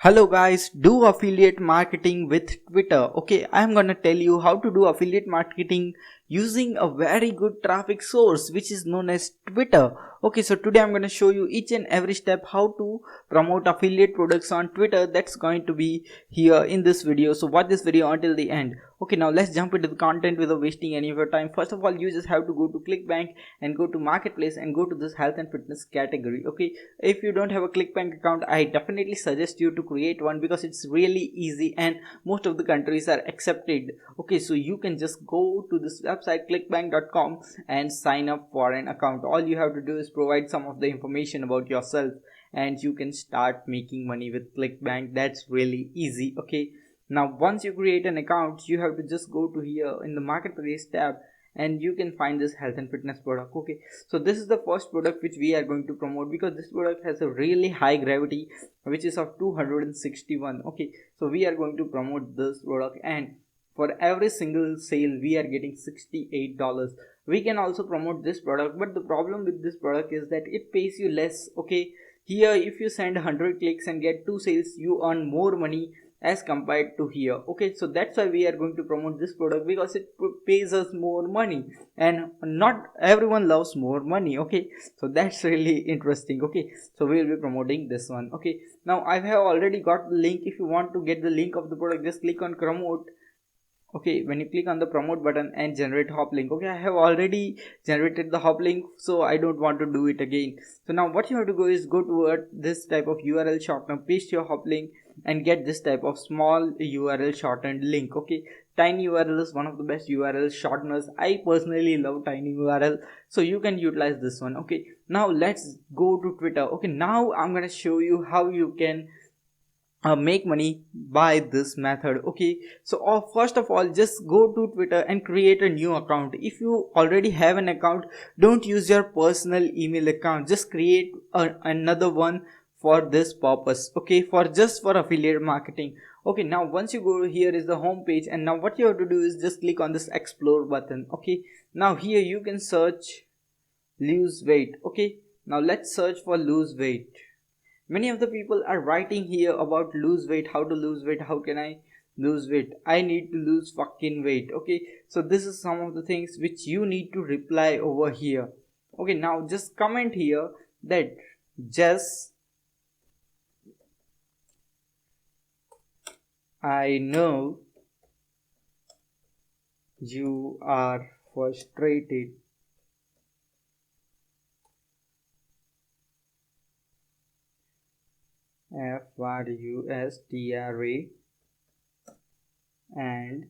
Hello guys, do affiliate marketing with Twitter. Okay, I'm gonna tell you how to do affiliate marketing using a very good traffic source which is known as Twitter. Okay, so today I'm gonna show you each and every step how to promote affiliate products on Twitter. That's going to be here in this video. So watch this video until the end. Okay, now let's jump into the content without wasting any of your time. First of all, you just have to go to ClickBank and go to Marketplace and go to this health and fitness category. Okay, if you don't have a ClickBank account, I definitely suggest you to create one because it's really easy and most of the countries are accepted. Okay, so you can just go to this website clickbank.com and sign up for an account. All you have to do is provide some of the information about yourself and you can start making money with ClickBank. That's really easy. Okay, now once you create an account, you have to just go to here in the Marketplace tab and you can find this health and fitness product. Okay, so this is the first product which we are going to promote because this product has a really high gravity which is of 261. Okay, so we are going to promote this product and for every single sale we are getting $68. We can also promote this product, but the problem with this product is that it pays you less. Okay, here if you send 100 clicks and get 2 sales, you earn more money as compared to here. Okay, so that's why we are going to promote this product because it pays us more money and not everyone loves more money. Okay, so that's really interesting. Okay, so we will be promoting this one. Okay, now I have already got the link. If you want to get the link of the product, just click on promote. Okay, when you click on the promote button and generate hop link. Okay, I have already generated the hop link, so I don't want to do it again. So now what you have to go is go toward this type of URL shortener, paste your hop link and get this type of small URL shortened link. Okay, TinyURL is one of the best URL shorteners. I personally love TinyURL, so you can utilize this one. Okay, now let's go to Twitter. Okay, now I'm gonna show you how you can make money by this method. Okay, so first of all, just go to Twitter and create a new account. If you already have an account, don't use your personal email account, just create another one for this purpose. Okay, for just for affiliate marketing. Okay, now once you go, here is the home page and now what you have to do is just click on this explore button. Okay, now here you can search lose weight. Okay, now let's search for lose weight. Many of the people are writing here about lose weight, how to lose weight, how can I lose weight, I need to lose fucking weight. Okay, so this is some of the things which you need to reply over here. Okay, now just comment here that just I know you are frustrated FRUSTRA and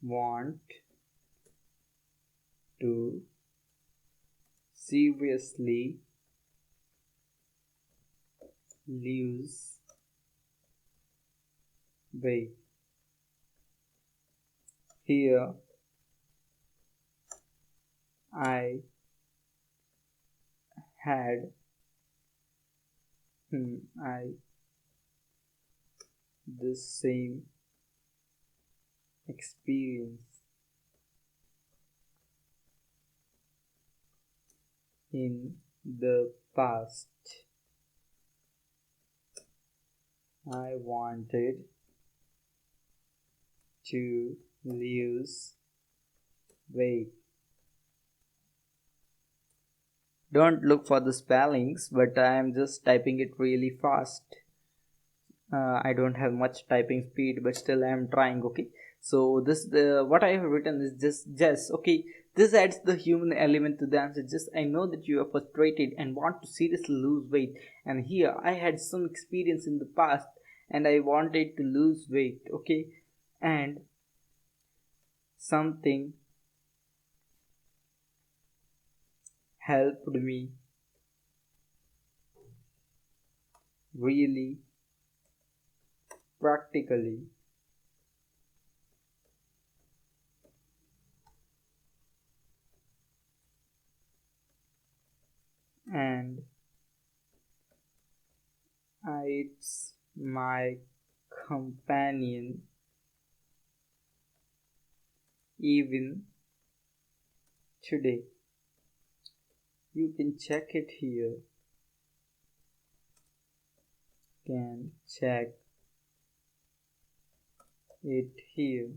want to seriously lose weight. Here I had I the same experience in the past. I wanted to lose weight. Don't look for the spellings, but I am just typing it really fast. I don't have much typing speed, but still I am trying. Okay, so this the what I have written is just okay. This adds the human element to the answer. Just I know that you are frustrated and want to seriously lose weight, and here I had some experience in the past and I wanted to lose weight. Okay, and something helped me really practically. And it's my companion even today. You can check it here. can check it here.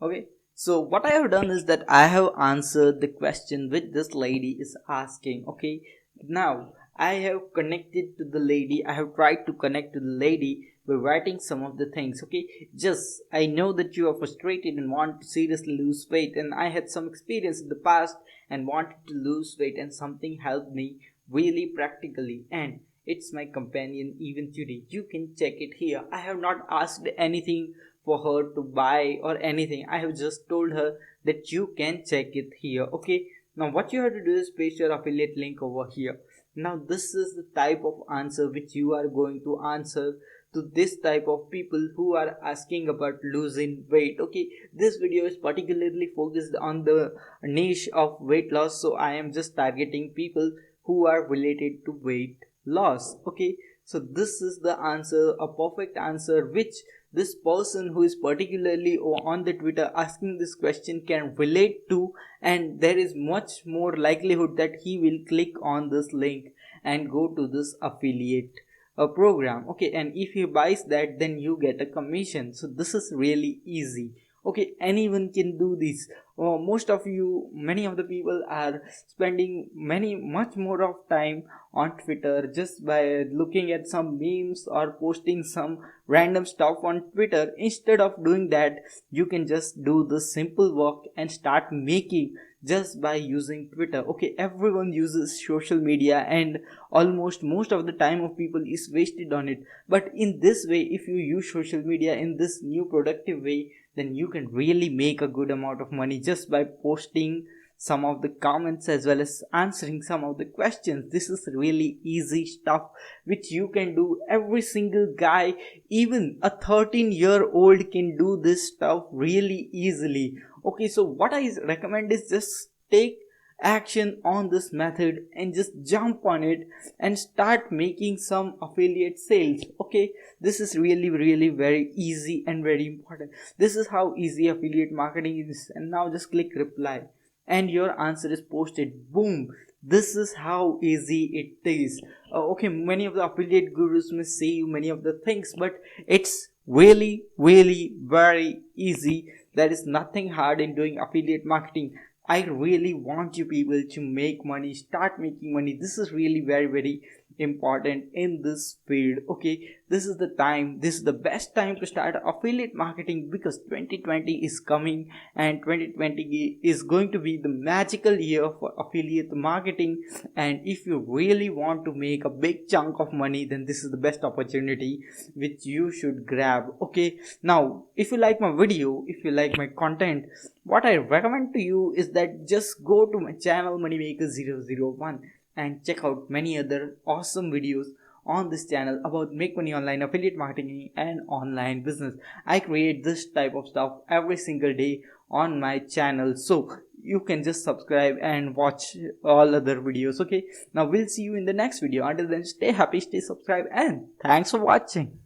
Okay, so what I have done is that I have answered the question which this lady is asking. Okay, now I have connected to the lady. I have tried to connect to the lady by writing some of the things. Okay, just I know that you are frustrated and want to seriously lose weight, and I had some experience in the past and wanted to lose weight, and something helped me really practically, and it's my companion even today. You can check it here. I have not asked anything for her to buy or anything. I have just told her that you can check it here. Okay, now what you have to do is paste your affiliate link over here. Now this is the type of answer which you are going to answer to this type of people who are asking about losing weight. Okay, this video is particularly focused on the niche of weight loss, so I am just targeting people who are related to weight loss. Okay, so this is the answer, a perfect answer which this person who is particularly on the Twitter asking this question can relate to, and there is much more likelihood that he will click on this link and go to this affiliate program. Okay, and if he buys that, then you get a commission. So this is really easy. Okay, anyone can do this. Most of you, many of the people are spending much more of time on Twitter just by looking at some memes or posting some random stuff on Twitter. Instead of doing that, you can just do the simple work and start making just by using Twitter. Okay, everyone uses social media, and almost most of the time of people is wasted on it. But in this way, if you use social media in this new productive way, then you can really make a good amount of money just by posting some of the comments as well as answering some of the questions. This is really easy stuff which you can do. Every single guy, even a 13-year-old, can do this stuff really easily. Okay, so what I recommend is just take action on this method and just jump on it and start making some affiliate sales. Okay, this is really very easy and very important. This is how easy affiliate marketing is. And now just click reply and your answer is posted. Boom, this is how easy it is. Okay, many of the affiliate gurus may say you many of the things, but it's really very easy. There is nothing hard in doing affiliate marketing. I really want you people to make money, start making money. This is really very important in this field. Okay, this is the time, this is the best time to start affiliate marketing, because 2020 is coming and 2020 is going to be the magical year for affiliate marketing. And if you really want to make a big chunk of money, then this is the best opportunity which you should grab. Okay, now if you like my video, if you like my content, what I recommend to you is that just go to my channel Moneymaker001 and check out many other awesome videos on this channel about make money online, affiliate marketing and online business. I create this type of stuff every single day on my channel, so you can just subscribe and watch all other videos. Okay, now we'll see you in the next video. Until then, stay happy, stay subscribed, and thanks for watching.